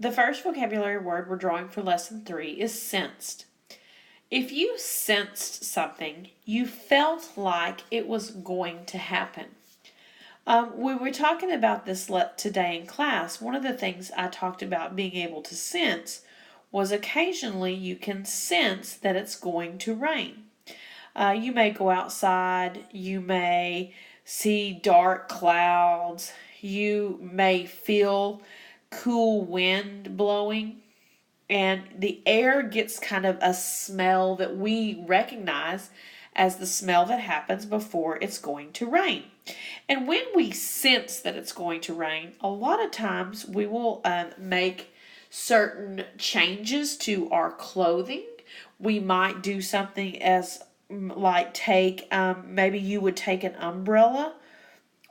The first vocabulary word we're drawing for lesson 3 is sensed. If you sensed something, you felt like it was going to happen. We were talking about this today in class. One of the things I talked about being able to sense was occasionally you can sense that it's going to rain. You may go outside, you may see dark clouds, you may feel cool wind blowing, and the air gets kind of a smell that we recognize as the smell that happens before it's going to rain. And when we sense that it's going to rain, a lot of times we will make certain changes to our clothing. We might do something as like take, maybe you would take an umbrella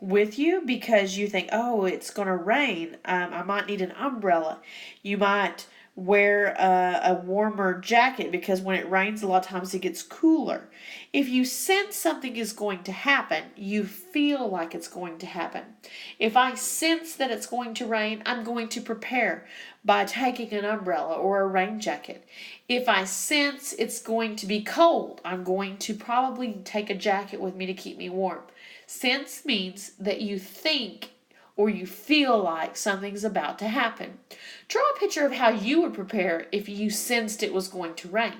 with you because you think, oh, it's going to rain. I might need an umbrella. You might wear a warmer jacket because when it rains, a lot of times it gets cooler. If you sense something is going to happen, you feel like it's going to happen. If I sense that it's going to rain, I'm going to prepare by taking an umbrella or a rain jacket. If I sense it's going to be cold, I'm going to probably take a jacket with me to keep me warm. Sense means that you think or you feel like something's about to happen. Draw a picture of how you would prepare if you sensed it was going to rain.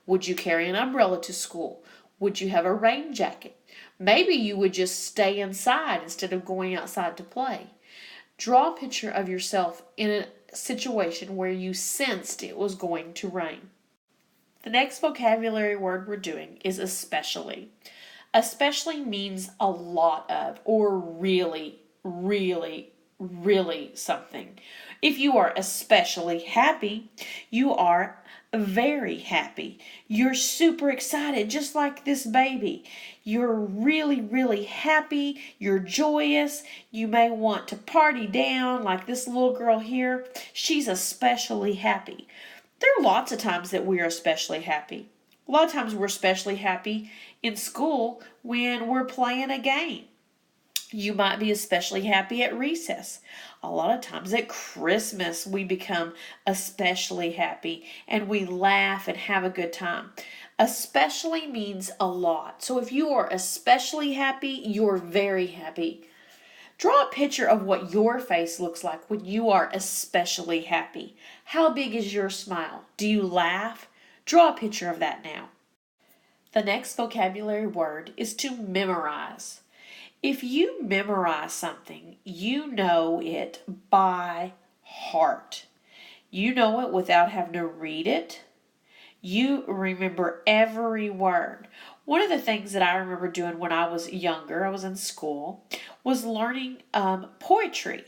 Would you carry an umbrella to school? Would you have a rain jacket? Maybe you would just stay inside instead of going outside to play. Draw a picture of yourself in a situation where you sensed it was going to rain. The next vocabulary word we're doing is especially. Especially means a lot of, or really, really, really something. If you are especially happy, you are very happy. You're super excited, just like this baby. You're really, really happy. You're joyous. You may want to party down, like this little girl here. She's especially happy. There are lots of times that we are especially happy. A lot of times we're especially happy in school when we're playing a game. You might be especially happy at recess. A lot of times at Christmas we become especially happy and we laugh and have a good time. Especially means a lot. So if you are especially happy, you're very happy. Draw a picture of what your face looks like when you are especially happy. How big is your smile? Do you laugh? Draw a picture of that now. The next vocabulary word is to memorize. If you memorize something, you know it by heart. You know it without having to read it. You remember every word. One of the things that I remember doing when I was younger, I was in school, was learning poetry.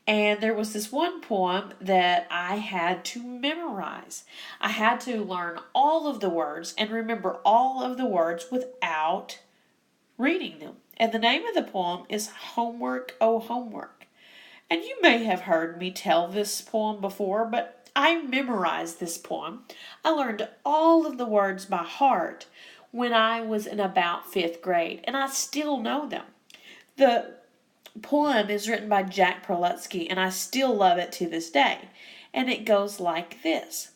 And there was this one poem that I had to memorize. I had to learn all of the words and remember all of the words without reading them. And the name of the poem is Homework, Oh Homework. And you may have heard me tell this poem before, but I memorized this poem. I learned all of the words by heart when I was in about 5th grade, and I still know them. The poem is written by Jack Prelutsky, and I still love it to this day. And it goes like this.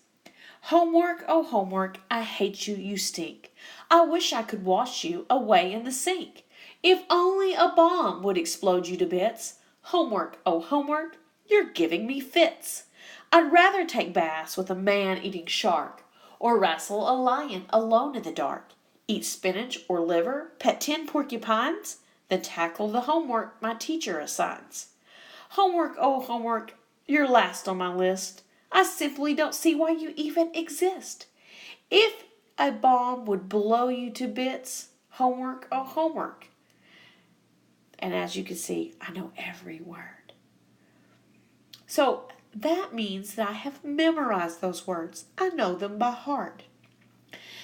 Homework, oh homework, I hate you, you stink. I wish I could wash you away in the sink. If only a bomb would explode you to bits. Homework, oh homework, you're giving me fits. I'd rather take baths with a man-eating shark, or wrestle a lion alone in the dark, eat spinach or liver, pet 10 porcupines, than tackle the homework my teacher assigns. Homework, oh homework, you're last on my list. I simply don't see why you even exist. If a bomb would blow you to bits, homework, oh homework. And as you can see, I know every word. So that means that I have memorized those words. I know them by heart.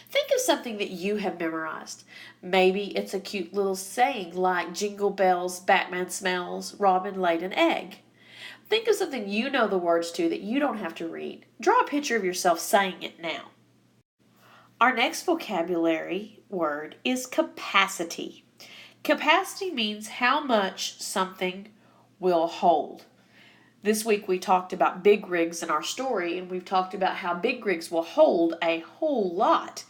Think of something that you have memorized. Maybe it's a cute little saying like jingle bells, Batman smells, Robin laid an egg. Think of something you know the words to that you don't have to read. Draw a picture of yourself saying it now. Our next vocabulary word is capacity. Capacity means how much something will hold. This week we talked about big rigs in our story, and we've talked about how big rigs will hold a whole lot.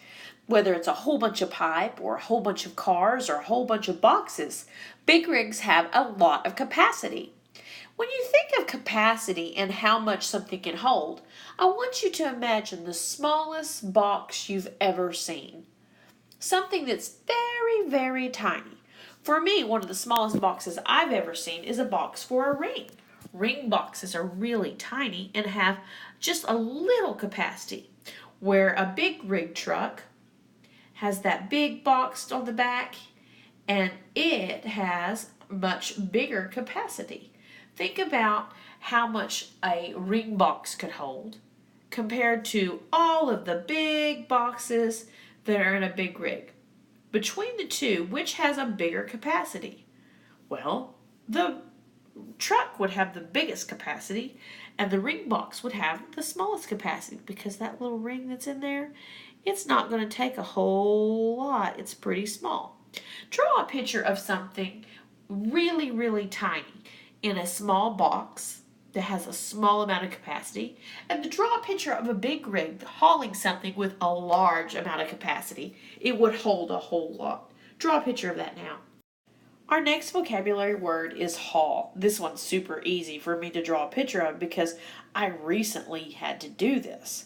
Whether it's a whole bunch of pipe or a whole bunch of cars or a whole bunch of boxes, big rigs have a lot of capacity. When you think of capacity and how much something can hold, I want you to imagine the smallest box you've ever seen. Something that's very, very tiny. For me, one of the smallest boxes I've ever seen is a box for a ring. Ring boxes are really tiny and have just a little capacity, where a big rig truck has that big box on the back and it has much bigger capacity. Think about how much a ring box could hold compared to all of the big boxes that are in a big rig. Between the two, which has a bigger capacity? Well, the truck would have the biggest capacity and the ring box would have the smallest capacity, because that little ring that's in there, it's not going to take a whole lot. It's pretty small. Draw a picture of something really, really tiny in a small box that has a small amount of capacity, and draw a picture of a big rig hauling something with a large amount of capacity. It would hold a whole lot. Draw a picture of that now. Our next vocabulary word is haul. This one's super easy for me to draw a picture of because I recently had to do this.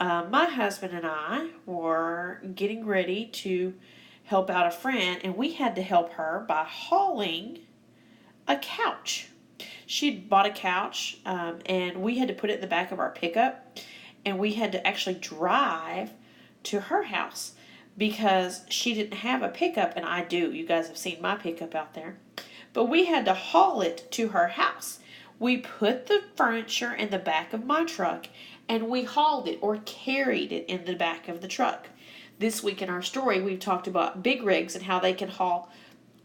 My husband and I were getting ready to help out a friend, and we had to help her by hauling a couch. She'd bought a couch, and we had to put it in the back of our pickup, and we had to actually drive to her house because she didn't have a pickup, and I do. You guys have seen my pickup out there. But we had to haul it to her house. We put the furniture in the back of my truck, and we hauled it or carried it in the back of the truck. This week in our story, we've talked about big rigs and how they can haul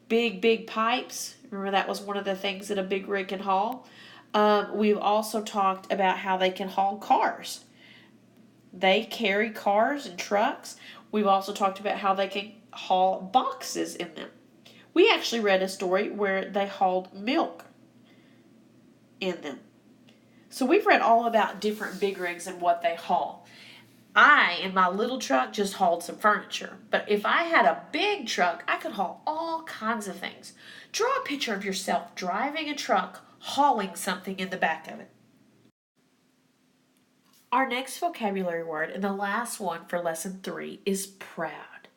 big, big pipes. Remember, that was one of the things that a big rig can haul. We've also talked about how they can haul cars. They carry cars and trucks. We've also talked about how they can haul boxes in them. We actually read a story where they hauled milk in them. So we've read all about different big rigs and what they haul. I, in my little truck, just hauled some furniture. But if I had a big truck, I could haul all kinds of things. Draw a picture of yourself driving a truck, hauling something in the back of it. Our next vocabulary word, and the last one for lesson 3, is proud.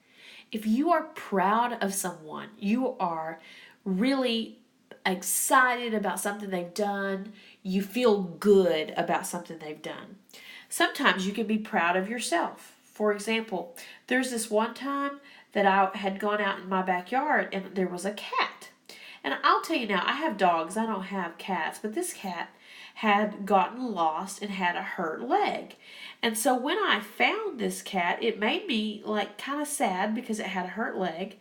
If you are proud of someone, you are really excited about something they've done, you feel good about something they've done. Sometimes you can be proud of yourself. For example, there's this one time that I had gone out in my backyard and there was a cat. And I'll tell you now, I have dogs, I don't have cats, but this cat had gotten lost and had a hurt leg. And so when I found this cat, it made me kind of sad because it had a hurt leg.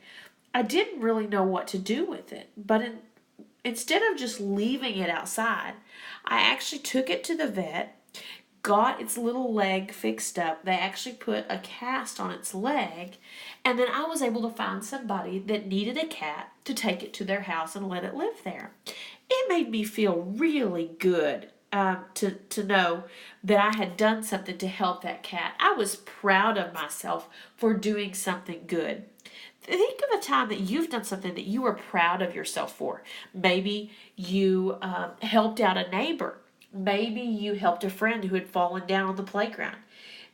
I didn't really know what to do with it, but instead of just leaving it outside, I actually took it to the vet, got its little leg fixed up. They actually put a cast on its leg, and then I was able to find somebody that needed a cat to take it to their house and let it live there. It made me feel really good to know that I had done something to help that cat. I was proud of myself for doing something good. Think of a time that you've done something that you were proud of yourself for. Maybe you helped out a neighbor. Maybe you helped a friend who had fallen down on the playground.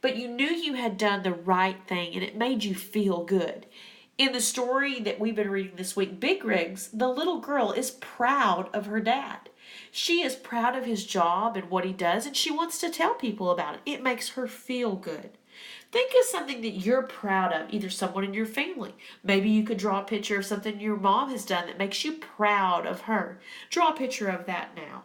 But you knew you had done the right thing and it made you feel good. In the story that we've been reading this week, Big Rigs, the little girl is proud of her dad. She is proud of his job and what he does, and she wants to tell people about it. It makes her feel good. Think of something that you're proud of, either someone in your family. Maybe you could draw a picture of something your mom has done that makes you proud of her. Draw a picture of that now.